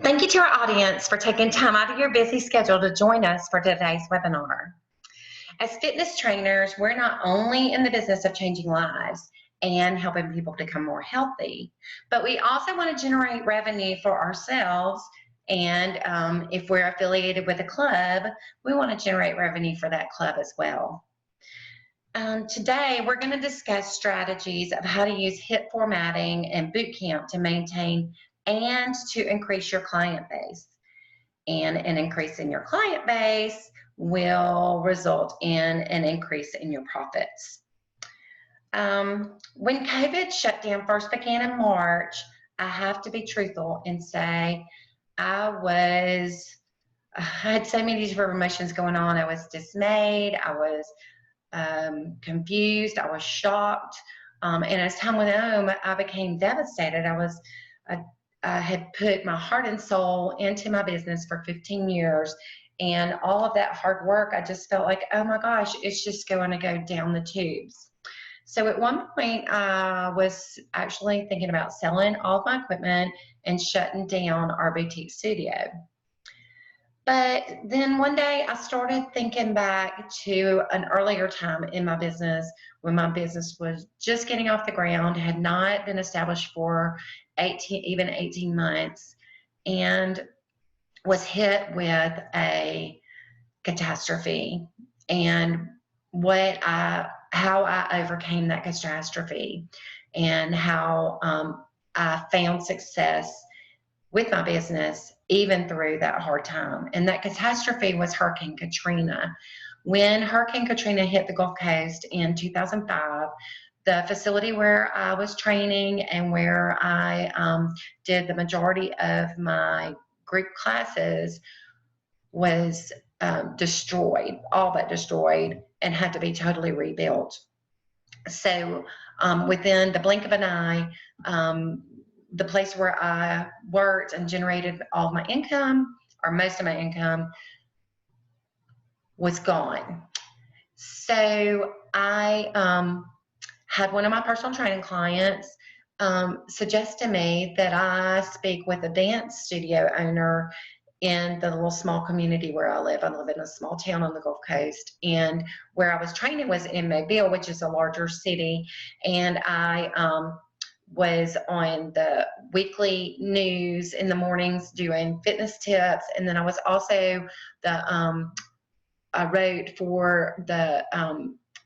Thank you to our audience for taking time out of your busy schedule to join us for today's webinar. As fitness trainers, we're not only in the business of changing lives and helping people become more healthy, but we also want to generate revenue for ourselves. And if we're affiliated with a club, we want to generate revenue for that club as well. Today, we're going to discuss strategies of how to use HIIT formatting and boot camp to maintain and to increase your client base. And an increase in your client base will result in an increase in your profits. When COVID shutdown first began in March, I have to be truthful and say I had so many different emotions going on. I was dismayed, I was confused, I was shocked, and as time went on, I became devastated. I had put my heart and soul into my business for 15 years, and all of that hard work, I just felt like, oh my gosh, it's just going to go down the tubes. So at one point, I was actually thinking about selling all of my equipment and shutting down our boutique studio. But then one day I started thinking back to an earlier time in my business when my business was just getting off the ground, had not been established for 18 months, and was hit with a catastrophe. And how I overcame that catastrophe, and how I found success with my business even through that hard time. And that catastrophe was Hurricane Katrina. When Hurricane Katrina hit the Gulf Coast in 2005, the facility where I was training and where I did the majority of my group classes was destroyed, all but destroyed, and had to be totally rebuilt. So within the blink of an eye, the place where I worked and generated all of my income, or most of my income, was gone. So I had one of my personal training clients suggest to me that I speak with a dance studio owner in the little small community where I live. I live in a small town on the Gulf Coast, and where I was training was in Mobile, which is a larger city, and I was on the weekly news in the mornings doing fitness tips, and then I was also I wrote for the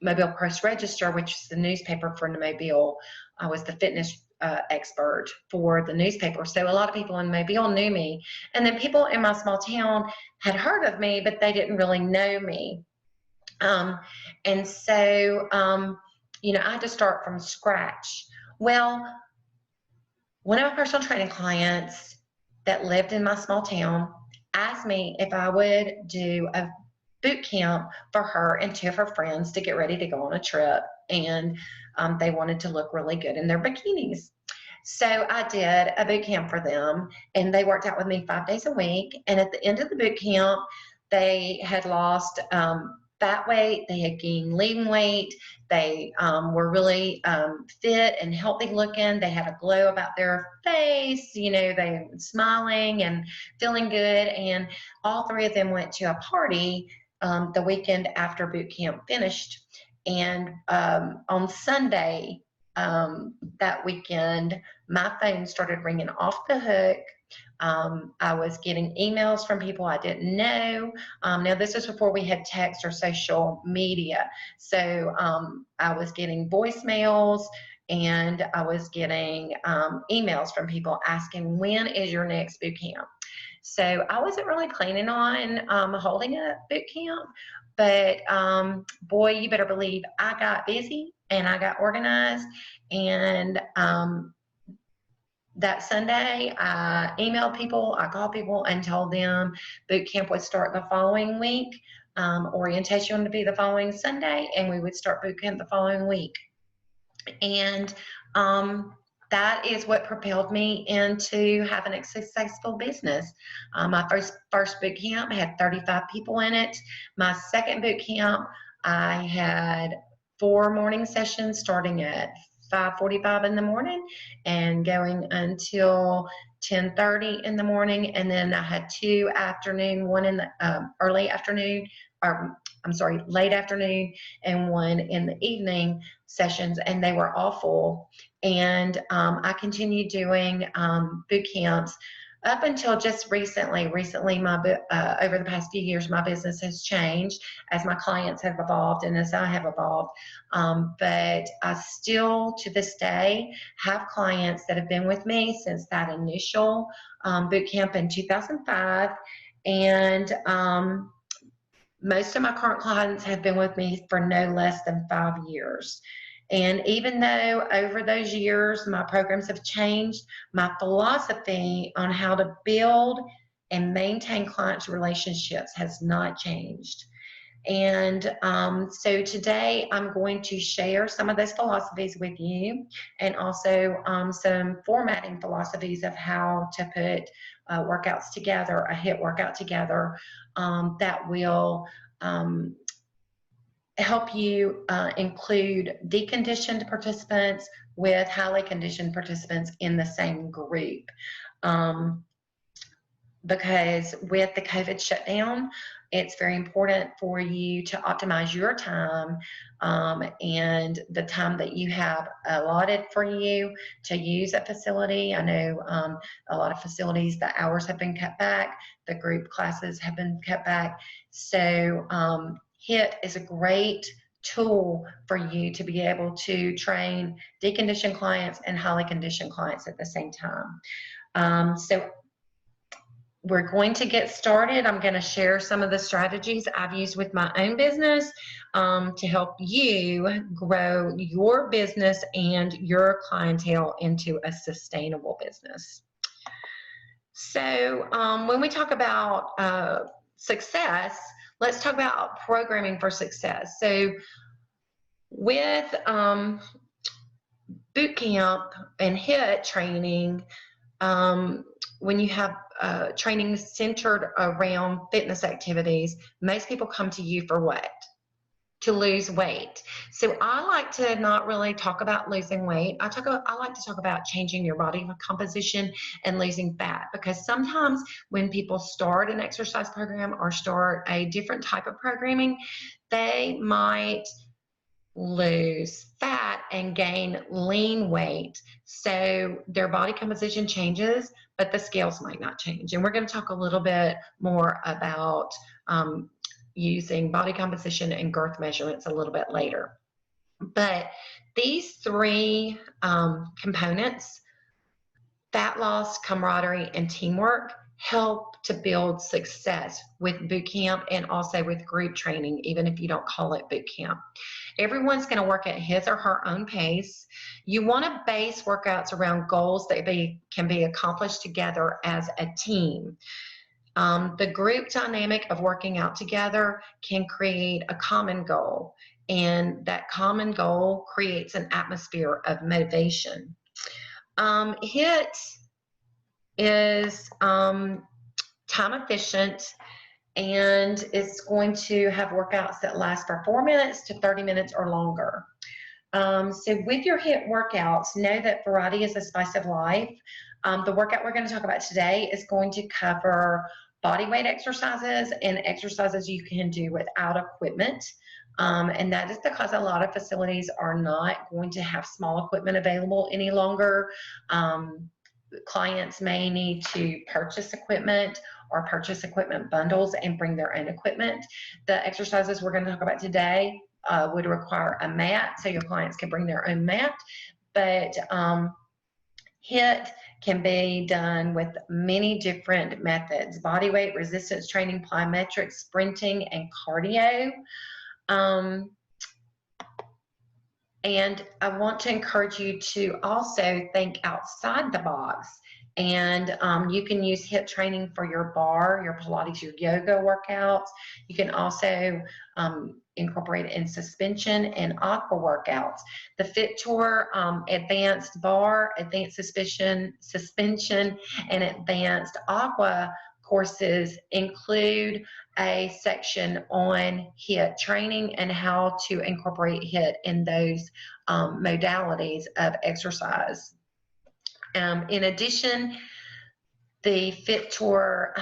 Mobile Press Register, which is the newspaper for Mobile. I was the fitness expert for the newspaper, so a lot of people in Mobile knew me, and then people in my small town had heard of me, but they didn't really know me. And so I had to start from scratch. Well, one of my personal training clients that lived in my small town asked me if I would do a boot camp for her and two of her friends to get ready to go on a trip, and they wanted to look really good in their bikinis. So I did a boot camp for them, and they worked out with me 5 days a week, and at the end of the boot camp, they had lost fat weight, they had gained lean weight, they were really fit and healthy looking, they had a glow about their face, they were smiling and feeling good, and all three of them went to a party the weekend after boot camp finished. And on Sunday that weekend, my phone started ringing off the hook. I was getting emails from people I didn't know. Now, this is before we had text or social media. So I was getting voicemails, and I was getting emails from people asking, when is your next boot camp? So I wasn't really planning on holding a boot camp, but boy, you better believe I got busy and I got organized. And that Sunday, I emailed people, I called people and told them boot camp would start the following week, orientation would be the following Sunday, and we would start boot camp the following week. And that is what propelled me into having a successful business. My first boot camp had 35 people in it. My second boot camp, I had 4 morning sessions starting at 5:45 in the morning and going until 10:30 in the morning. And then I had 2 afternoon, one in the early afternoon, or I'm sorry, late afternoon, and one in the evening sessions, and they were all full. And I continued doing boot camps up until just recently. My over the past few years, my business has changed as my clients have evolved and as I have evolved. But I still, to this day, have clients that have been with me since that initial boot camp in 2005, and most of my current clients have been with me for no less than 5 years. And even though over those years my programs have changed, my philosophy on how to build and maintain clients' relationships has not changed. And so today I'm going to share some of those philosophies with you, and also some formatting philosophies of how to put workouts together, a HIIT workout together, that will help you include deconditioned participants with highly conditioned participants in the same group. Because with the COVID shutdown, it's very important for you to optimize your time and the time that you have allotted for you to use a facility. I know a lot of facilities, the hours have been cut back, the group classes have been cut back. So HIIT is a great tool for you to be able to train deconditioned clients and highly conditioned clients at the same time. So we're going to get started. I'm going to share some of the strategies I've used with my own business to help you grow your business and your clientele into a sustainable business. So when we talk about success, let's talk about programming for success. So with boot camp and HIIT training, when you have training centered around fitness activities, most people come to you for what? To lose weight. So I like to not really talk about losing weight. I like to talk about changing your body composition and losing fat, because sometimes when people start an exercise program or start a different type of programming, they might lose fat and gain lean weight. So their body composition changes, but the scales might not change. And we're going to talk a little bit more about using body composition and girth measurements a little bit later. But these 3 components, fat loss, camaraderie, and teamwork, help to build success with boot camp and also with group training, even if you don't call it boot camp. Everyone's going to work at his or her own pace. You want to base workouts around goals that can be accomplished together as a team. The group dynamic of working out together can create a common goal, and that common goal creates an atmosphere of motivation. HIIT is time efficient, and it's going to have workouts that last for 4 minutes to 30 minutes or longer. So with your HIIT workouts, know that variety is the spice of life. The workout we're going to talk about today is going to cover body weight exercises and exercises you can do without equipment. And that is because a lot of facilities are not going to have small equipment available any longer. Clients may need to purchase equipment or purchase equipment bundles and bring their own equipment. The exercises we're going to talk about today would require a mat, so your clients can bring their own mat. But HIIT can be done with many different methods: body weight, resistance training, plyometrics, sprinting, and cardio. And I want to encourage you to also think outside the box. And you can use HIIT training for your bar, your Pilates, your yoga workouts. You can also incorporate it in suspension and aqua workouts. The FiTOUR advanced bar, advanced suspension, and advanced aqua courses include a section on HIIT training and how to incorporate HIIT in those modalities of exercise. In addition, the FiTOUR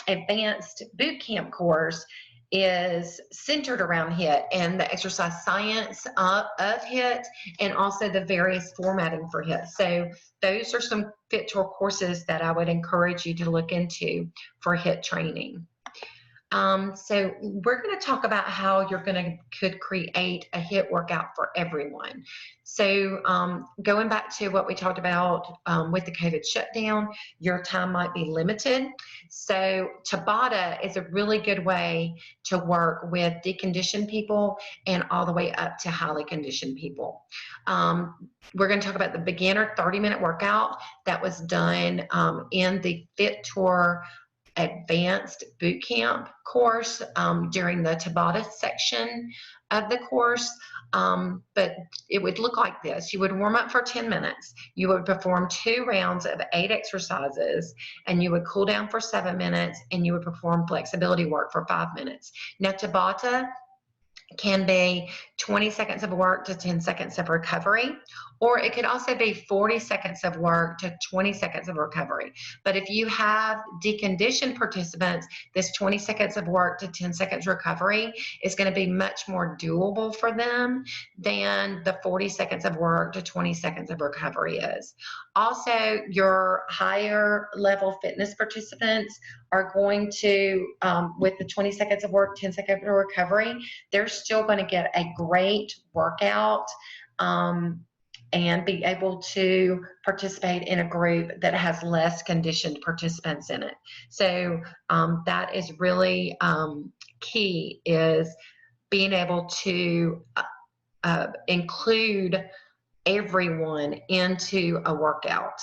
Advanced Bootcamp course is centered around HIIT and the exercise science of HIIT, and also the various formatting for HIIT. So those are some FiTOUR courses that I would encourage you to look into for HIIT training. So we're going to talk about how you're could create a HIIT workout for everyone. So going back to what we talked about with the COVID shutdown, your time might be limited. So Tabata is a really good way to work with deconditioned people and all the way up to highly conditioned people. We're going to talk about the beginner 30-minute workout that was done in the FiTOUR Advanced Bootcamp course during the Tabata section of the course. But it would look like this. You would warm up for 10 minutes. You would perform 2 rounds of 8 exercises, and you would cool down for 7 minutes, and you would perform flexibility work for 5 minutes. Now, Tabata can be 20 seconds of work to 10 seconds of recovery, or it could also be 40 seconds of work to 20 seconds of recovery. But if you have deconditioned participants, this 20 seconds of work to 10 seconds recovery is going to be much more doable for them than the 40 seconds of work to 20 seconds of recovery is. Also, your higher level fitness participants are going to, with the 20 seconds of work, 10 seconds of recovery, they're still going to get a great workout and be able to participate in a group that has less conditioned participants in it. So that is really key, is being able to include everyone into a workout.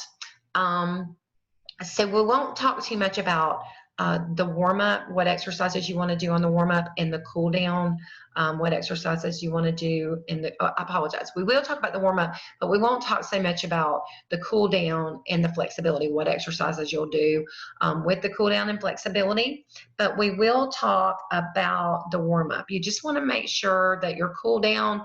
So we won't talk too much about the warm-up, what exercises you want to do on the warm-up, and the cool-down, what exercises you want to do in the, I apologize. We will talk about the warm-up, but we won't talk so much about the cool-down and the flexibility, what exercises you'll do with the cool-down and flexibility. But we will talk about the warm-up. You just want to make sure that your cool-down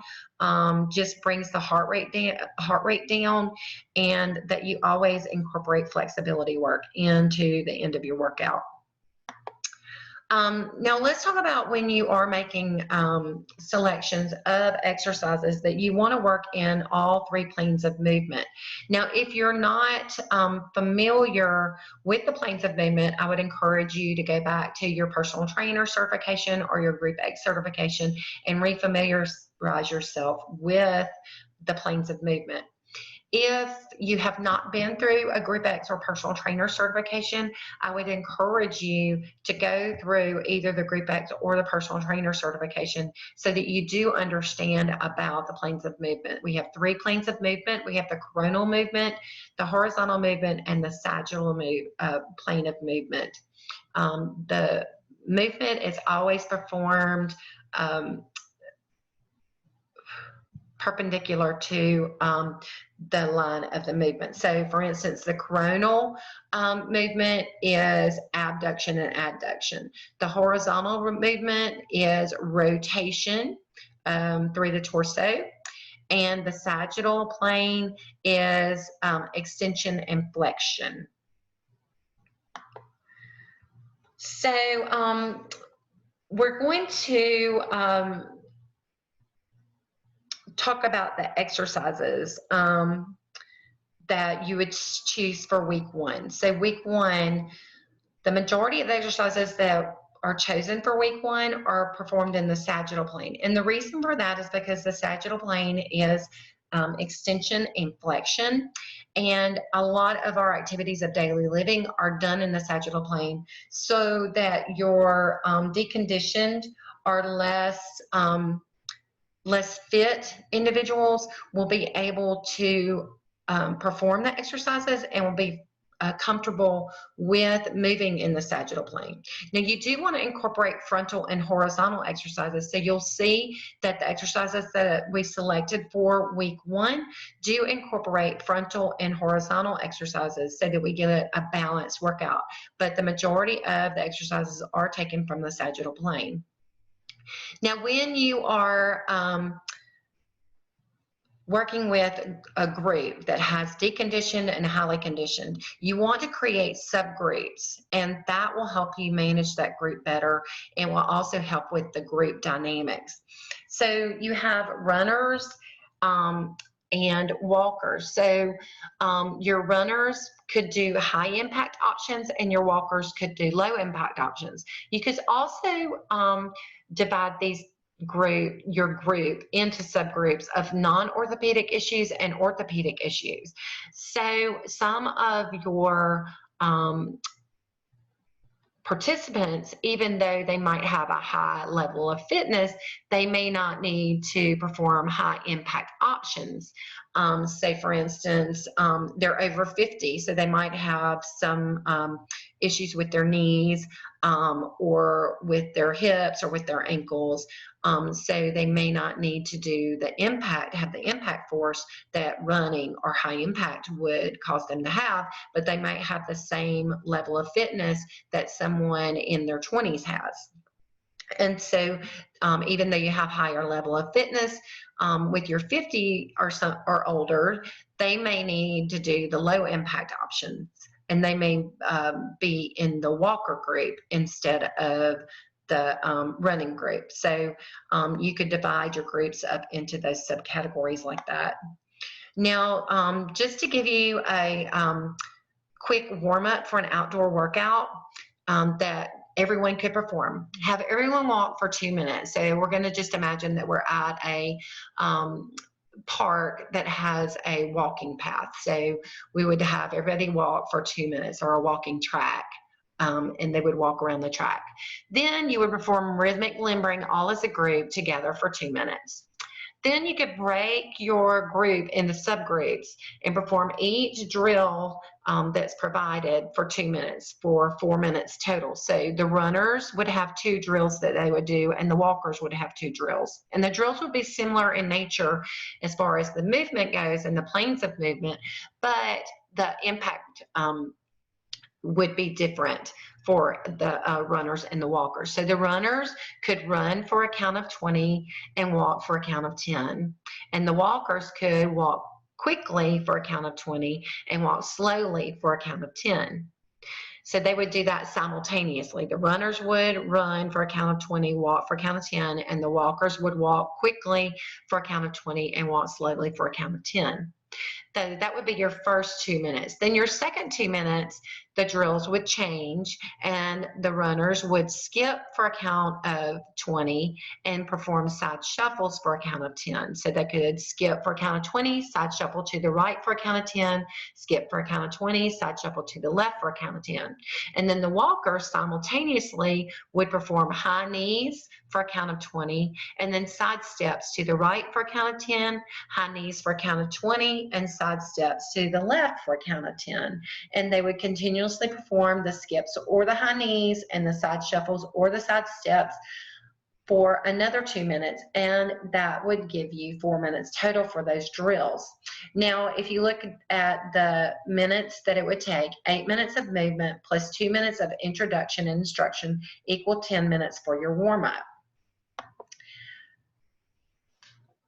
just brings the heart rate down, and that you always incorporate flexibility work into the end of your workout. Now let's talk about when you are making selections of exercises that you want to work in all 3 planes of movement. Now, if you're not familiar with the planes of movement, I would encourage you to go back to your personal trainer certification or your Group X certification and refamiliarize yourself with the planes of movement. If you have not been through a Group X or personal trainer certification, I would encourage you to go through either the Group X or the personal trainer certification so that you do understand about the planes of movement. We have 3 planes of movement. We have the coronal movement, the horizontal movement, and the sagittal plane of movement. The movement is always performed perpendicular to the line of the movement. So for instance, the coronal movement is abduction and adduction. The horizontal movement is rotation through the torso, and the sagittal plane is extension and flexion. So we're going to talk about the exercises that you would choose for week 1. So week 1, the majority of the exercises that are chosen for week 1 are performed in the sagittal plane. And the reason for that is because the sagittal plane is extension and flexion. And a lot of our activities of daily living are done in the sagittal plane so that your deconditioned or less fit individuals will be able to perform the exercises and will be comfortable with moving in the sagittal plane. Now, you do want to incorporate frontal and horizontal exercises. So you'll see that the exercises that we selected for week 1 do incorporate frontal and horizontal exercises so that we get a balanced workout. But the majority of the exercises are taken from the sagittal plane. Now, when you are working with a group that has deconditioned and highly conditioned, you want to create subgroups, and that will help you manage that group better and will also help with the group dynamics. So you have runners and walkers. So your runners could do high impact options and your walkers could do low impact options. You could also divide your group into subgroups of non-orthopedic issues and orthopedic issues. So some of your participants, even though they might have a high level of fitness, they may not need to perform high impact options. Say for instance, they're over 50, so they might have some issues with their knees or with their hips or with their ankles. So they may not need to do have the impact force that running or high impact would cause them to have, but they might have the same level of fitness that someone in their 20s has. And so even though you have higher level of fitness, with your 50 or older, they may need to do the low impact options, and they may be in the walker group instead of the running group. So you could divide your groups up into those subcategories like that. Now, just to give you a quick warm-up for an outdoor workout that everyone could perform. Have everyone walk for 2 minutes. So we're going to just imagine that we're at a park that has a walking path. So we would have everybody walk for 2 minutes, or a walking track, and they would walk around the track. Then you would perform rhythmic limbering all as a group together for 2 minutes. Then you could break your group into subgroups and perform each drill that's provided for 2 minutes for 4 minutes total. So the runners would have 2 drills that they would do, and the walkers would have 2 drills. And the drills would be similar in nature as far as the movement goes and the planes of movement, but the impact would be different for the runners and the walkers. So the runners could run for a count of 20 and walk for a count of 10. And the walkers could walk quickly for a count of 20 and walk slowly for a count of 10. So they would do that simultaneously. The runners would run for a count of 20, walk for a count of 10, and the walkers would walk quickly for a count of 20 and walk slowly for a count of 10. So that would be your first 2 minutes. Then your second 2 minutes, the drills would change, and the runners would skip for a count of 20 and perform side shuffles for a count of 10. So they could skip for a count of 20, side shuffle to the right for a count of 10, skip for a count of 20, side shuffle to the left for a count of 10. And then the walkers simultaneously would perform high knees for a count of 20, and then side steps to the right for a count of 10, high knees for a count of 20, and side steps to the left for a count of 10. And they would continuously perform the skips or the high knees and the side shuffles or the side steps for another 2 minutes, and that would give you 4 minutes total for those drills. Now, if you look at the minutes that it would take, 8 minutes of movement plus 2 minutes of introduction and instruction equal 10 minutes for your warm-up.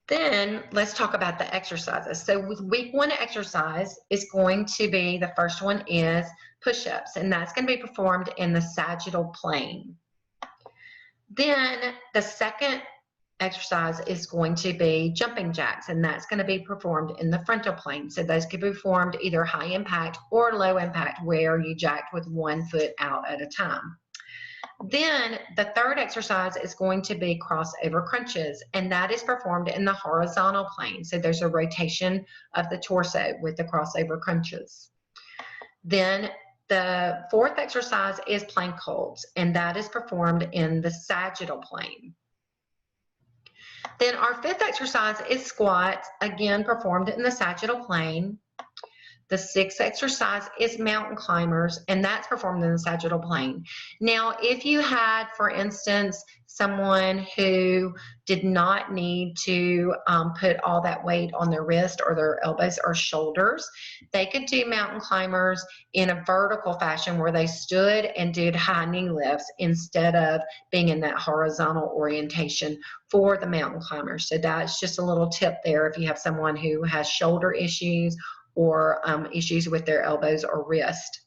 Then let's talk about the exercises. So with week 1 exercise is going to be, the first one is push-ups, and that's going to be performed in the sagittal plane. Then the second exercise is going to be jumping jacks, and that's going to be performed in the frontal plane. So those could be performed either high impact or low impact, where you jacked with 1 foot out at a time. Then the third exercise is going to be crossover crunches, and that is performed in the horizontal plane. So there's a rotation of the torso with the crossover crunches. Then the fourth exercise is plank holds, and that is performed in the sagittal plane. Then our fifth exercise is squats, again performed in the sagittal plane. The sixth exercise is mountain climbers, and that's performed in the sagittal plane. Now, if you had, for instance, someone who did not need to put all that weight on their wrist or their elbows or shoulders, they could do mountain climbers in a vertical fashion where they stood and did high knee lifts instead of being in that horizontal orientation for the mountain climbers. So that's just a little tip there if you have someone who has shoulder issues or issues with their elbows or wrist.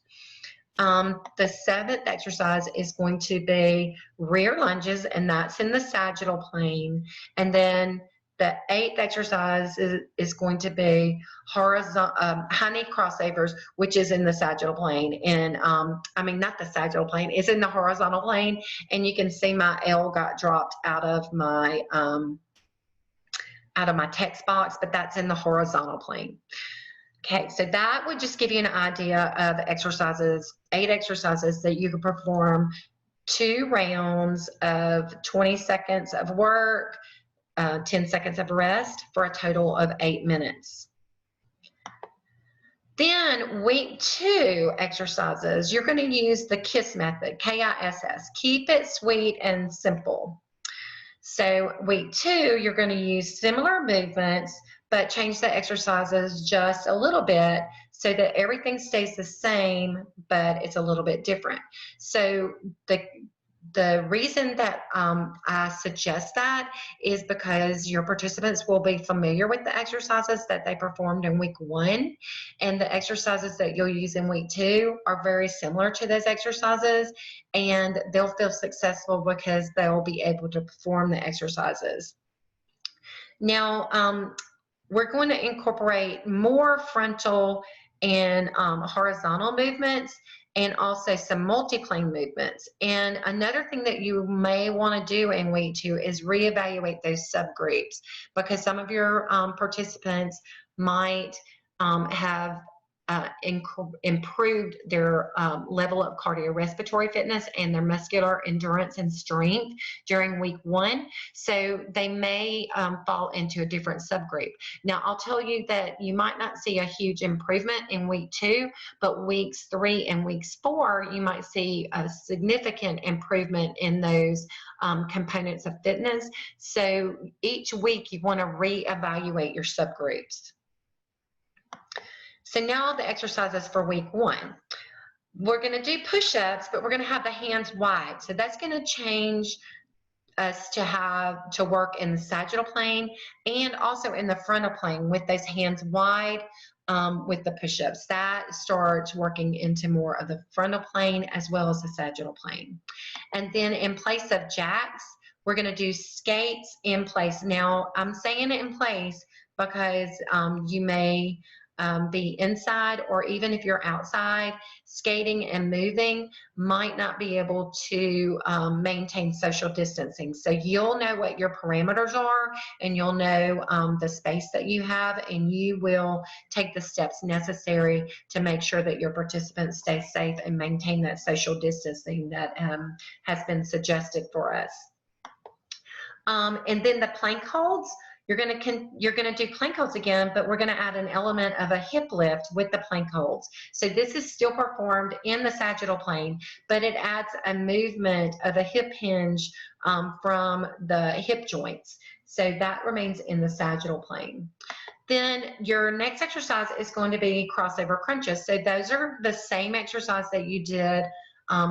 The seventh exercise is going to be rear lunges, and that's in the sagittal plane. And then the eighth exercise is going to be horizontal high knee crossovers, which is in the sagittal plane. And I mean, not the sagittal plane, it's in the horizontal plane. And you can see my L got dropped out of my text box, but that's in the horizontal plane. Okay, so that would just give you an idea of exercises, 8 exercises that you can perform 2 rounds of 20 seconds of work, 10 seconds of rest for a total of 8 minutes. Then week 2 exercises, you're going to use the KISS method, K-I-S-S. Keep it sweet and simple. So week 2, you're going to use similar movements, but change the exercises just a little bit so that everything stays the same, but it's a little bit different. So the reason that I suggest that is because your participants will be familiar with the exercises that they performed in week 1, and the exercises that you'll use in week 2 are very similar to those exercises, and they'll feel successful because they'll be able to perform the exercises. Now, we're going to incorporate more frontal and horizontal movements, and also some multi-plane movements. And another thing that you may want to do in week 2 is reevaluate those subgroups, because some of your participants might have improved their level of cardiorespiratory fitness and their muscular endurance and strength during week 1. So they may fall into a different subgroup. Now, I'll tell you that you might not see a huge improvement in week 2, but weeks 3 and weeks 4, you might see a significant improvement in those components of fitness. So each week you want to reevaluate your subgroups. So now the exercises for week 1. We're going to do push-ups, but we're going to have the hands wide. So that's going to change us to work in the sagittal plane and also in the frontal plane with those hands wide with the push-ups. That starts working into more of the frontal plane as well as the sagittal plane. And then in place of jacks, we're going to do skates in place. Now, I'm saying it in place because you may be inside, or even if you're outside, skating and moving might not be able to maintain social distancing. So you'll know what your parameters are, and you'll know the space that you have, and you will take the steps necessary to make sure that your participants stay safe and maintain that social distancing that has been suggested for us. And then the plank holds. You're going to do plank holds again, but we're going to add an element of a hip lift with the plank holds. So this is still performed in the sagittal plane, but it adds a movement of a hip hinge from the hip joints. So that remains in the sagittal plane. Then your next exercise is going to be crossover crunches. So those are the same exercise that you did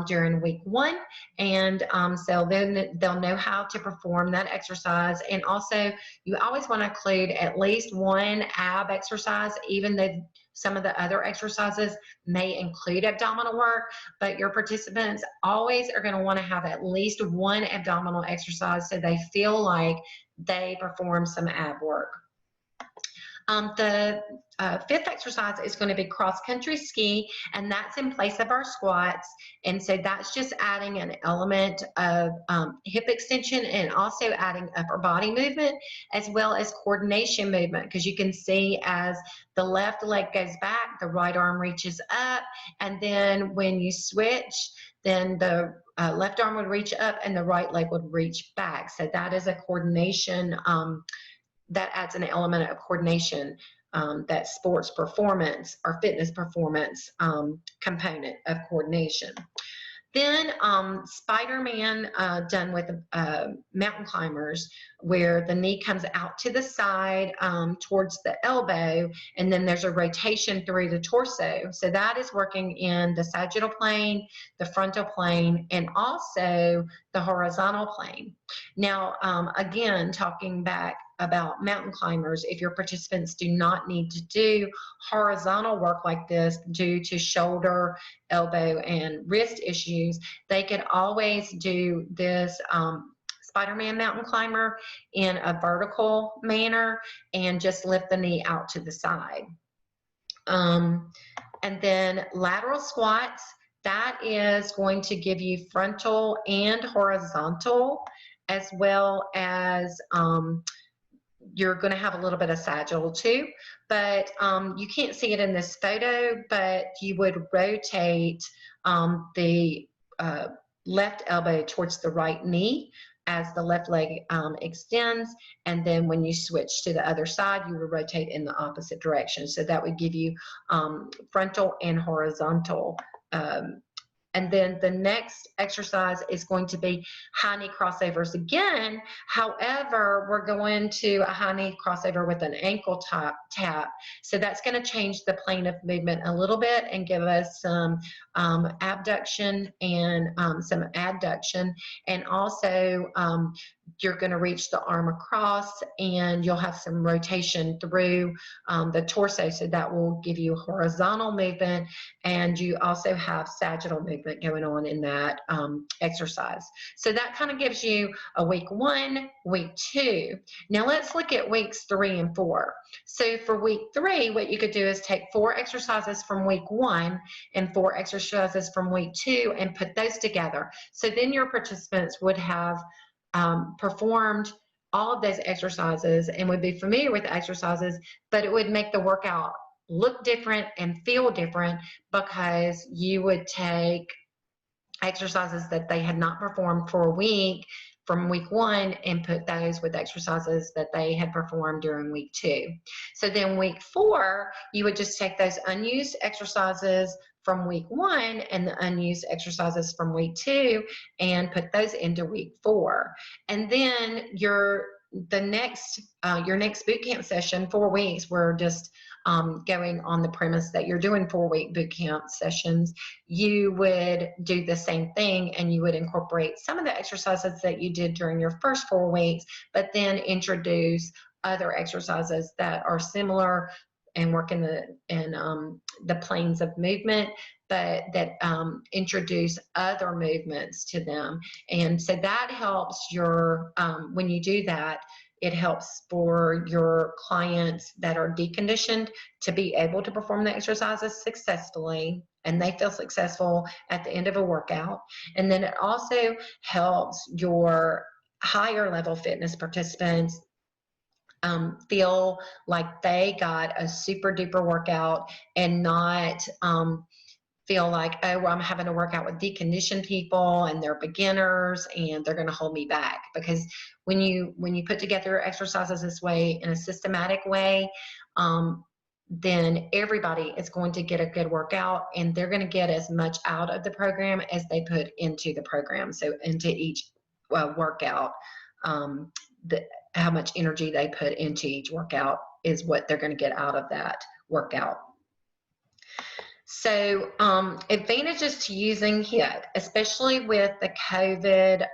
during week 1, and so then they'll know how to perform that exercise. And also, you always want to include at least one ab exercise, even though some of the other exercises may include abdominal work, but your participants always are going to want to have at least one abdominal exercise so they feel like they perform some ab work. The fifth exercise is going to be cross-country ski, and that's in place of our squats. And so that's just adding an element of hip extension and also adding upper body movement as well as coordination movement, because you can see as the left leg goes back, the right arm reaches up, and then when you switch, then the left arm would reach up and the right leg would reach back. So that is a coordination that adds an element of coordination that sports performance or fitness performance component of coordination. Then Spider-Man done with mountain climbers, where the knee comes out to the side towards the elbow, and then there's a rotation through the torso. So that is working in the sagittal plane, the frontal plane, and also the horizontal plane. Now, again, talking back about mountain climbers, if your participants do not need to do horizontal work like this due to shoulder, elbow, and wrist issues, they could always do this Spider-Man mountain climber in a vertical manner and just lift the knee out to the side. And then lateral squats, that is going to give you frontal and horizontal, as well as you're going to have a little bit of sagittal too, but you can't see it in this photo, but you would rotate the left elbow towards the right knee as the left leg extends, and then when you switch to the other side, you would rotate in the opposite direction. So that would give you frontal and horizontal. And then the next exercise is going to be high knee crossovers again. However, we're going to a high knee crossover with an ankle tap. So that's going to change the plane of movement a little bit and give us some abduction and some adduction. And also, you're going to reach the arm across, and you'll have some rotation through the torso. So that will give you horizontal movement, and you also have sagittal movement going on in that exercise. So that kind of gives you a week 1, week 2. Now let's look at weeks 3 and 4. So for week 3, what you could do is take 4 exercises from week 1 and 4 exercises from week 2 and put those together. So then your participants would have performed all of those exercises and would be familiar with the exercises, but it would make the workout look different and feel different, because you would take exercises that they had not performed for a week from week 1 and put those with exercises that they had performed during week 2. So then week 4, you would just take those unused exercises from week 1 and the unused exercises from week 2 and put those into week 4. And then your next boot camp session, 4 weeks, we're just going on the premise that you're doing 4-week boot camp sessions, you would do the same thing, and you would incorporate some of the exercises that you did during your first 4 weeks, but then introduce other exercises that are similar and work in the planes of movement, but that introduce other movements to them. And so that helps your, when you do that, it helps for your clients that are deconditioned to be able to perform the exercises successfully, and they feel successful at the end of a workout. And then it also helps your higher level fitness participants feel like they got a super duper workout and not feel like, oh, well, I'm having to work out with deconditioned people and they're beginners and they're going to hold me back. Because when you put together exercises this way, in a systematic way, then everybody is going to get a good workout, and they're going to get as much out of the program as they put into the program. So into each workout, how much energy they put into each workout is what they're going to get out of that workout. So advantages to using HIIT, especially with the COVID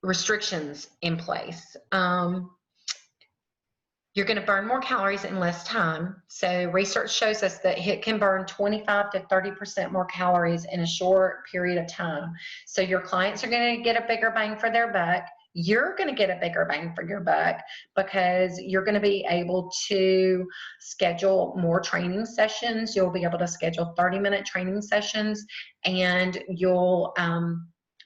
restrictions in place. You're going to burn more calories in less time. So research shows us that HIIT can burn 25 to 30% more calories in a short period of time. So your clients are going to get a bigger bang for their buck. You're going to get a bigger bang for your buck, because you're going to be able to schedule more training sessions. You'll be able to schedule 30-minute training sessions, and you'll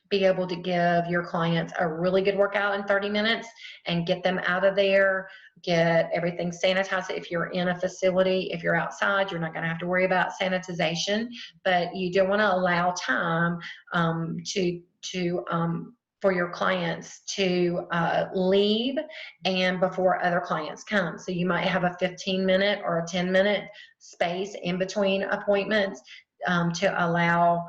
be able to give your clients a really good workout in 30 minutes and get them out of there, get everything sanitized. If you're in a facility, if you're outside, you're not going to have to worry about sanitization, but you do want to allow time to for your clients to leave and before other clients come. So you might have a 15-minute or a 10-minute space in between appointments to allow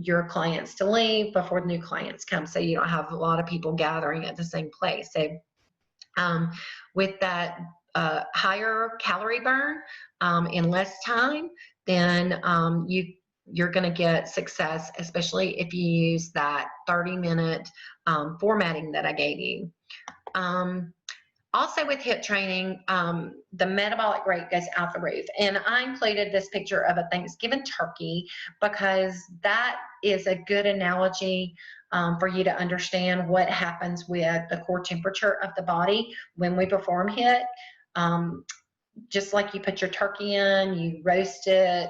your clients to leave before the new clients come, so you don't have a lot of people gathering at the same place. So with that higher calorie burn in less time, then you're going to get success, especially if you use that 30-minute formatting that I gave you. Also with HIIT training, the metabolic rate goes out the roof. And I included this picture of a Thanksgiving turkey because that is a good analogy for you to understand what happens with the core temperature of the body when we perform HIIT. Just like you put your turkey in, you roast it,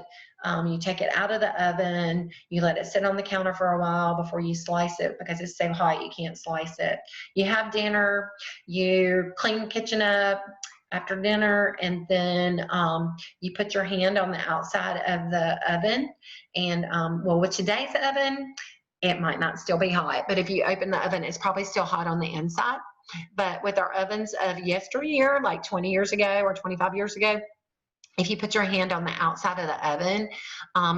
you take it out of the oven, you let it sit on the counter for a while before you slice it because it's so hot you can't slice it. You have dinner, you clean the kitchen up after dinner, and then you put your hand on the outside of the oven. And well, with today's oven, it might not still be hot, but if you open the oven, it's probably still hot on the inside. But with our ovens of yesteryear, like 20 years ago or 25 years ago, if you put your hand on the outside of the oven,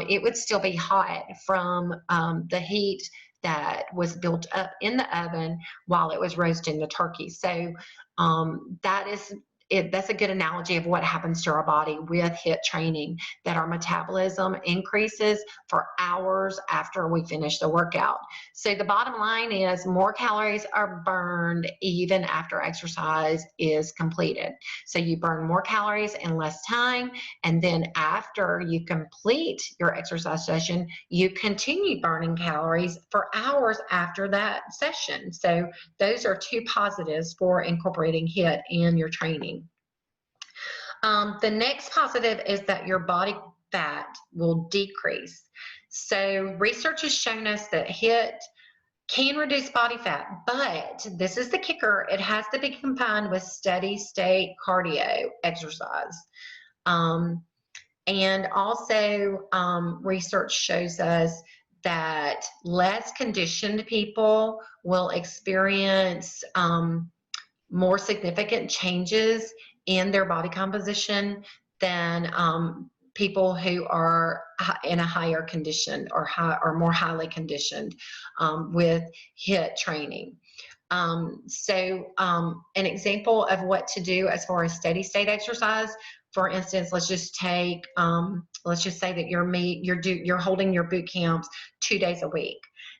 it would still be hot from the heat that was built up in the oven while it was roasting the turkey. So that's a good analogy of what happens to our body with HIIT training, that our metabolism increases for hours after we finish the workout. So the bottom line is more calories are burned even after exercise is completed. So you burn more calories in less time, and then after you complete your exercise session, you continue burning calories for hours after that session. So those are two positives for incorporating HIIT in your training. The next positive is that your body fat will decrease. So research has shown us that HIIT can reduce body fat, but this is the kicker, it has to be combined with steady state cardio exercise. And also research shows us that less conditioned people will experience more significant changes in their body composition than people who are in a higher condition or more highly conditioned with HIIT training. So an example of what to do as far as steady state exercise, for instance, let's just say that you're holding your boot camps 2 days a week.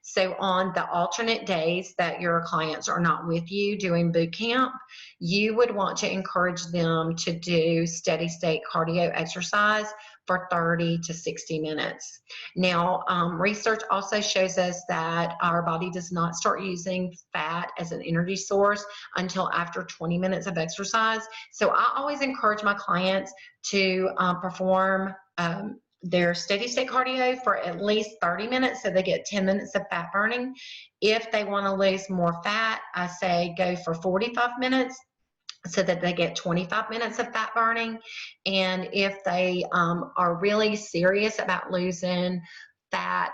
So on the alternate days that your clients are not with you doing boot camp, you would want to encourage them to do steady state cardio exercise for 30 to 60 minutes. Now, research also shows us that our body does not start using fat as an energy source until after 20 minutes of exercise. So I always encourage my clients to perform their steady state cardio for at least 30 minutes so they get 10 minutes of fat burning. If they want to lose more fat, I say go for 45 minutes so that they get 25 minutes of fat burning. And if they are really serious about losing fat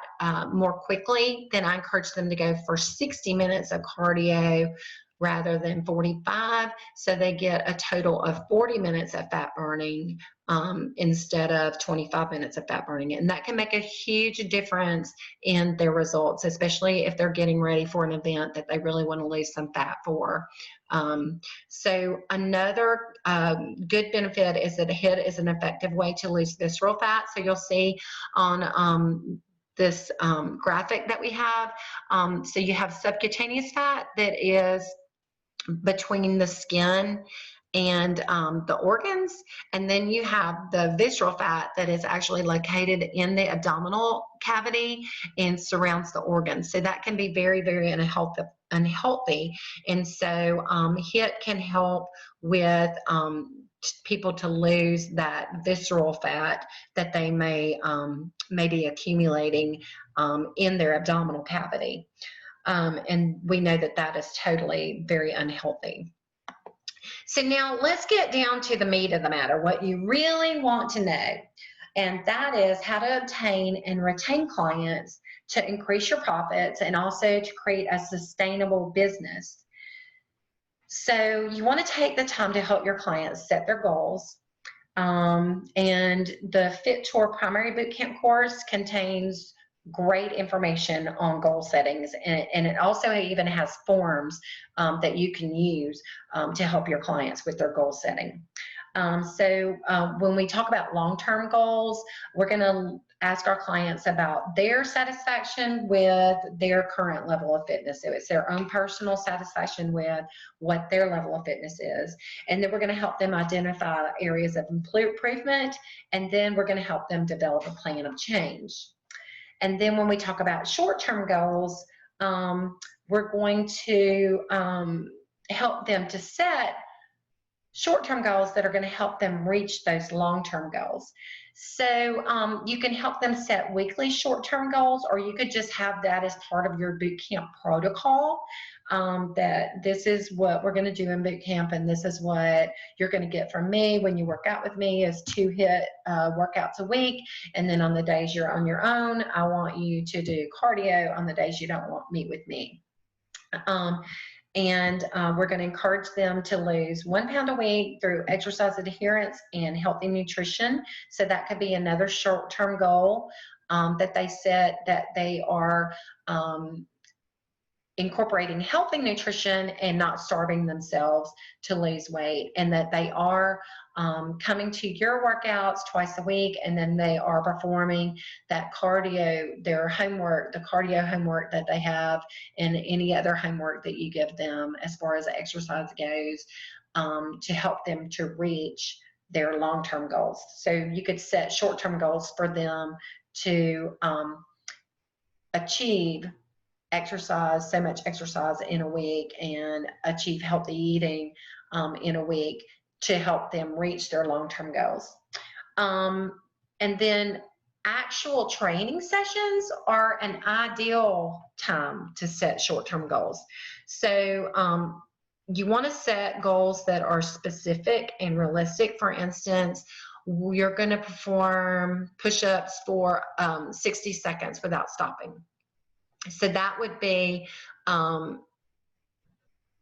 more quickly, then I encourage them to go for 60 minutes of cardio rather than 45, so they get a total of 40 minutes of fat burning instead of 25 minutes of fat burning. And that can make a huge difference in their results, especially if they're getting ready for an event that they really want to lose some fat for. So another good benefit is that HIIT is an effective way to lose visceral fat. So you'll see on this graphic that we have, so you have subcutaneous fat that is between the skin and the organs, and then you have the visceral fat that is actually located in the abdominal cavity and surrounds the organs. So that can be very, very unhealthy. And so HIIT can help with people to lose that visceral fat that they may be accumulating in their abdominal cavity. And we know that that is totally very unhealthy. So now let's get down to the meat of the matter, what you really want to know. And that is how to obtain and retain clients to increase your profits and also to create a sustainable business. So you want to take the time to help your clients set their goals. And the FiTOUR Primary Bootcamp course contains great information on goal settings, and it also even has forms that you can use to help your clients with their goal setting. So when we talk about long-term goals, we're going to ask our clients about their satisfaction with their current level of fitness. So it's their own personal satisfaction with what their level of fitness is. And then we're going to help them identify areas of improvement, and then we're going to help them develop a plan of change. And then when we talk about short-term goals, we're going to help them to set short-term goals that are going to help them reach those long-term goals. So you can help them set weekly short-term goals, or you could just have that as part of your boot camp protocol, that this is what we're going to do in boot camp, and this is what you're going to get from me when you work out with me is 2 HIIT workouts a week, and then on the days you're on your own, I want you to do cardio on the days you don't want meet with me. And we're going to encourage them to lose 1 pound a week through exercise adherence and healthy nutrition. So that could be another short-term goal that they set, that they are incorporating healthy nutrition and not starving themselves to lose weight, and that they are coming to your workouts twice a week, and then they are performing that cardio, their homework, the cardio homework that they have, and any other homework that you give them as far as exercise goes, to help them to reach their long-term goals. So you could set short-term goals for them to achieve exercise, so much exercise in a week, and achieve healthy eating in a week to help them reach their long-term goals. And then actual training sessions are an ideal time to set short-term goals. So you want to set goals that are specific and realistic. For instance, you're going to perform push-ups for 60 seconds without stopping. So that would be,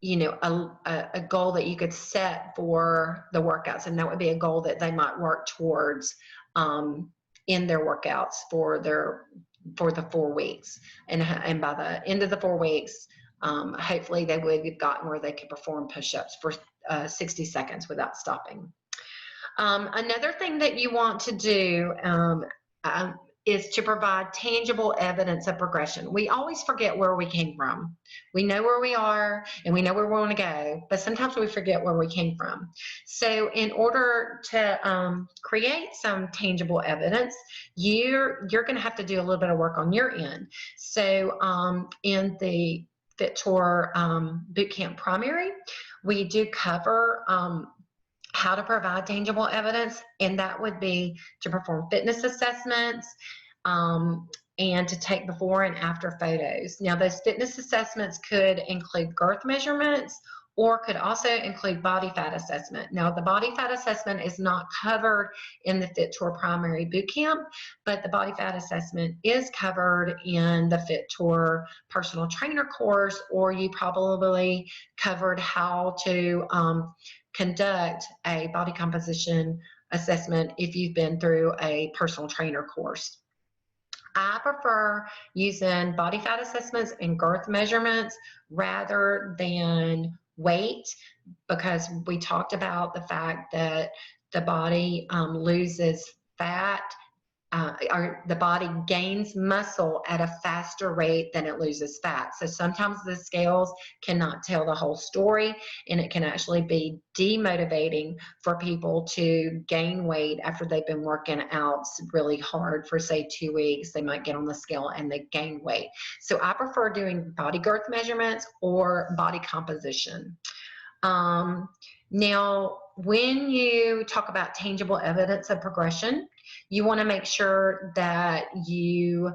you know, a goal that you could set for the workouts, and that would be a goal that they might work towards in their workouts for the 4 weeks. And by the end of the 4 weeks, hopefully they would have gotten where they could perform push-ups for 60 seconds without stopping. Another thing that you want to do is to provide tangible evidence of progression. We always forget where we came from. We know where we are and we know where we want to go, but sometimes we forget where we came from. So in order to create some tangible evidence, you're going to have to do a little bit of work on your end. So in the FiTOUR Bootcamp Primary, we do cover how to provide tangible evidence, and that would be to perform fitness assessments and to take before and after photos. Now, those fitness assessments could include girth measurements or could also include body fat assessment. Now, the body fat assessment is not covered in the FiTOUR Primary Bootcamp, but the body fat assessment is covered in the FiTOUR Personal Trainer course, or you probably covered how to conduct a body composition assessment if you've been through a personal trainer course. I prefer using body fat assessments and girth measurements rather than weight, because we talked about the fact that the body loses fat, or the body gains muscle at a faster rate than it loses fat. So sometimes the scales cannot tell the whole story, and it can actually be demotivating for people to gain weight after they've been working out really hard for, say, 2 weeks. They might get on the scale and they gain weight. So I prefer doing body girth measurements or body composition. Now, when you talk about tangible evidence of progression, you want to make sure that you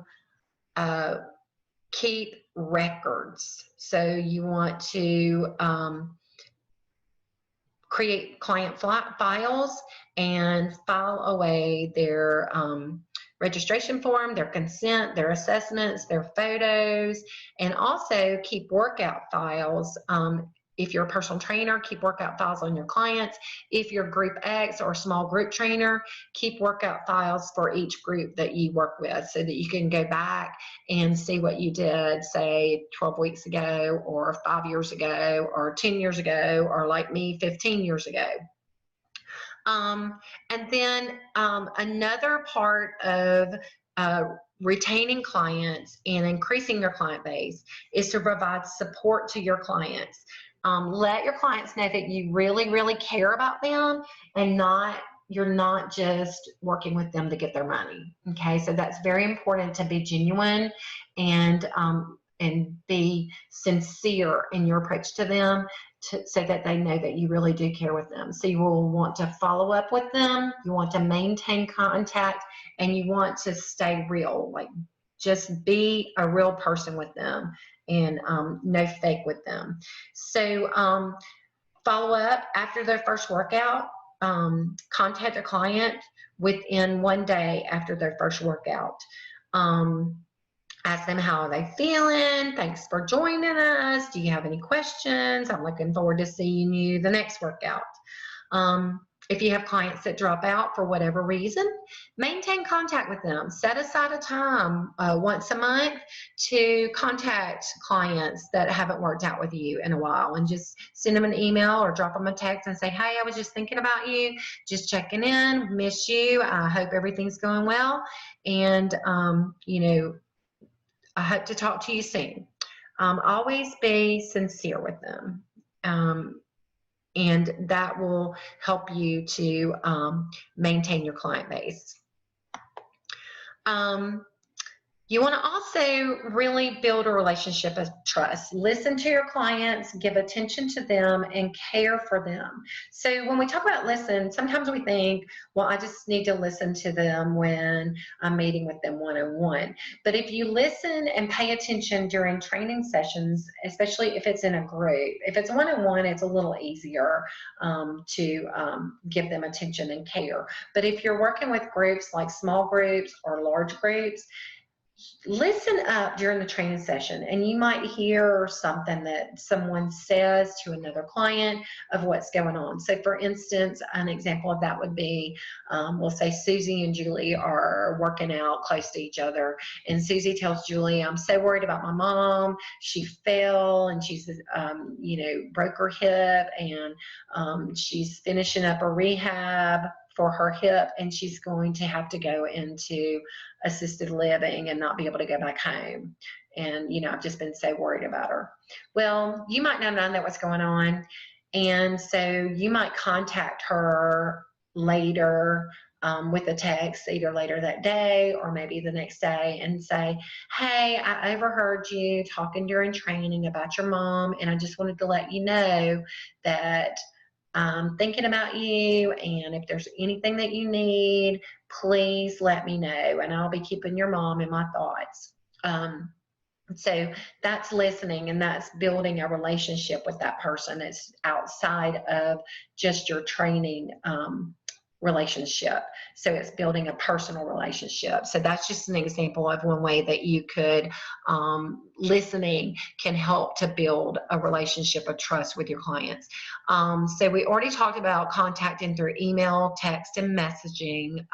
keep records. So you want to create client files and file away their registration form, their consent, their assessments, their photos, and also keep workout files. If you're a personal trainer, keep workout files on your clients. If you're Group X or small group trainer, keep workout files for each group that you work with so that you can go back and see what you did, say 12 weeks ago or 5 years ago or 10 years ago, or like me, 15 years ago. And then another part of retaining clients and increasing your client base is to provide support to your clients. Let your clients know that you really, really care about them, and you're not just working with them to get their money. Okay, so that's very important, to be genuine and be sincere in your approach to them, so that they know that you really do care with them. So you will want to follow up with them, you want to maintain contact, and you want to stay real. Like, just be a real person with them, and no fake with them. So follow up after their first workout. Contact a client within 1 day after their first workout. Ask them, how are they feeling? Thanks for joining us. Do you have any questions? I'm looking forward to seeing you the next workout. If you have clients that drop out for whatever reason, maintain contact with them. Set aside a time once a month to contact clients that haven't worked out with you in a while, and just send them an email or drop them a text and say, hey, I was just thinking about you, just checking in, miss you. I hope everything's going well. And, I hope to talk to you soon. Always be sincere with them. And that will help you to maintain your client base. You want to also really build a relationship of trust. Listen to your clients, give attention to them, and care for them. So when we talk about listen, sometimes we think, well, I just need to listen to them when I'm meeting with them one-on-one. But if you listen and pay attention during training sessions, especially if it's in a group, if it's one-on-one, it's a little easier to give them attention and care. But if you're working with groups like small groups or large groups, listen up during the training session, and you might hear something that someone says to another client of what's going on. So for instance, an example of that would be, we'll say Susie and Julie are working out close to each other, and Susie tells Julie, I'm so worried about my mom. She fell and she's, broke her hip, and she's finishing up a rehab for her hip, and she's going to have to go into assisted living and not be able to go back home. And, I've just been so worried about her. Well, you might not know that what's going on. And so you might contact her later with a text, either later that day or maybe the next day, and say, hey, I overheard you talking during training about your mom, and I just wanted to let you know that I'm thinking about you, and if there's anything that you need, please let me know, and I'll be keeping your mom in my thoughts. So that's listening, and that's building a relationship with that person. It's outside of just your training relationship. So it's building a personal relationship. So that's just an example of one way that you could, listening can help to build a relationship of trust with your clients. So we already talked about contacting through email, text, and messaging.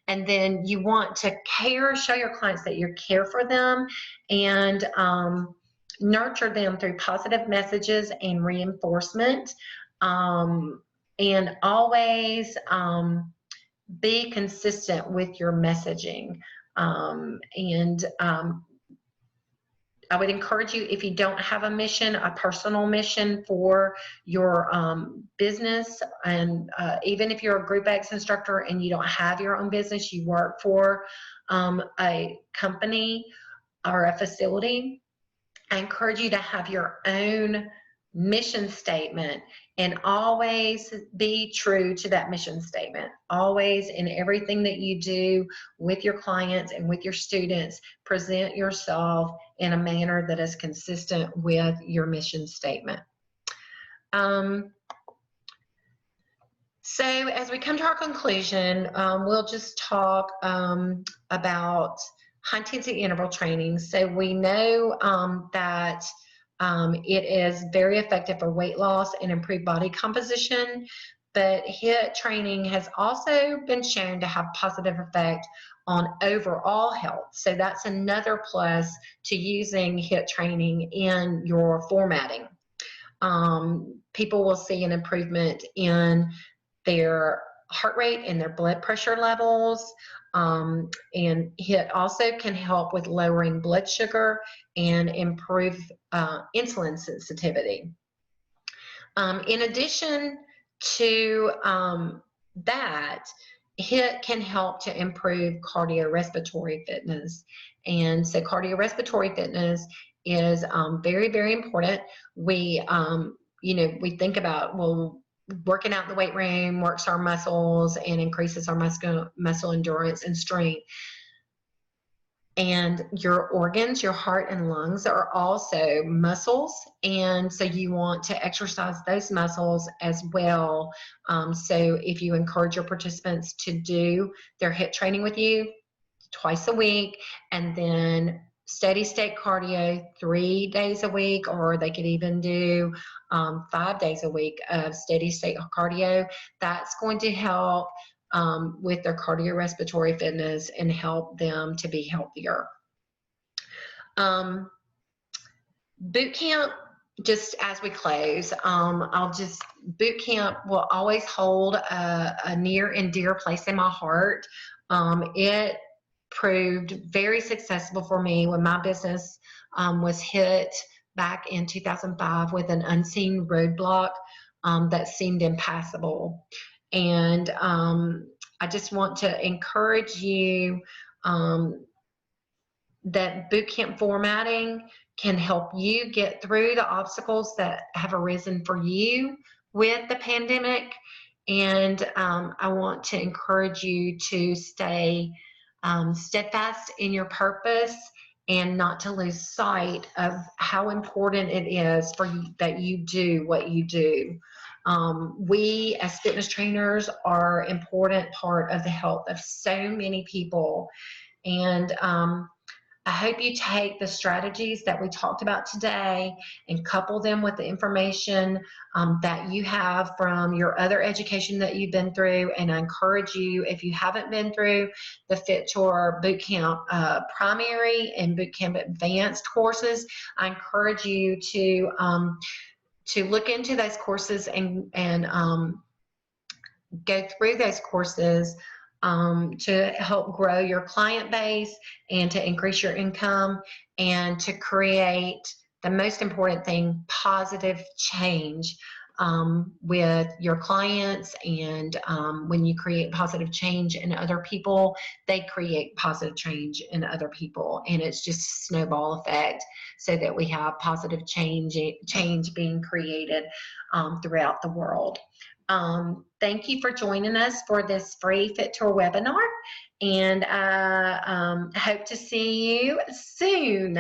And then you want to show your clients that you care for them, and nurture them through positive messages and reinforcement. And always be consistent with your messaging. I would encourage you, if you don't have a mission, a personal mission for your business, and even if you're a Group X instructor and you don't have your own business, you work for a company or a facility, I encourage you to have your own mission statement, and always be true to that mission statement. Always, in everything that you do with your clients and with your students, present yourself in a manner that is consistent with your mission statement. So as we come to our conclusion, we'll just talk about high intensity interval training. So we know that it is very effective for weight loss and improved body composition, but HIIT training has also been shown to have positive effect on overall health. So that's another plus to using HIIT training in your formatting. People will see an improvement in their heart rate and their blood pressure levels. And HIIT also can help with lowering blood sugar and improve insulin sensitivity. In addition to that, HIIT can help to improve cardiorespiratory fitness. And so cardiorespiratory fitness is very, very important. We, we think about, well, working out in the weight room works our muscles and increases our muscle endurance and strength. And your organs, your heart and lungs are also muscles. And so you want to exercise those muscles as well. So if you encourage your participants to do their HIIT training with you twice a week, and then steady state cardio 3 days a week, or they could even do 5 days a week of steady state cardio, that's going to help with their cardiorespiratory fitness and help them to be healthier. Boot camp, just as we close, boot camp will always hold a near and dear place in my heart. It proved very successful for me when my business was hit back in 2005 with an unseen roadblock that seemed impassable. And I just want to encourage you that boot camp formatting can help you get through the obstacles that have arisen for you with the pandemic. And I want to encourage you to stay steadfast in your purpose and not to lose sight of how important it is for you that you do what you do. We as fitness trainers are an important part of the health of so many people. And I hope you take the strategies that we talked about today and couple them with the information that you have from your other education that you've been through. And I encourage you, if you haven't been through the FiTOUR Bootcamp Primary and Bootcamp Advanced courses, I encourage you to look into those courses and go through those courses to help grow your client base and to increase your income and to create, the most important thing, positive change with your clients. And when you create positive change in other people, they create positive change in other people. And it's just snowball effect so that we have positive change being created throughout the world. Thank you for joining us for this free FiTOUR webinar, and I hope to see you soon.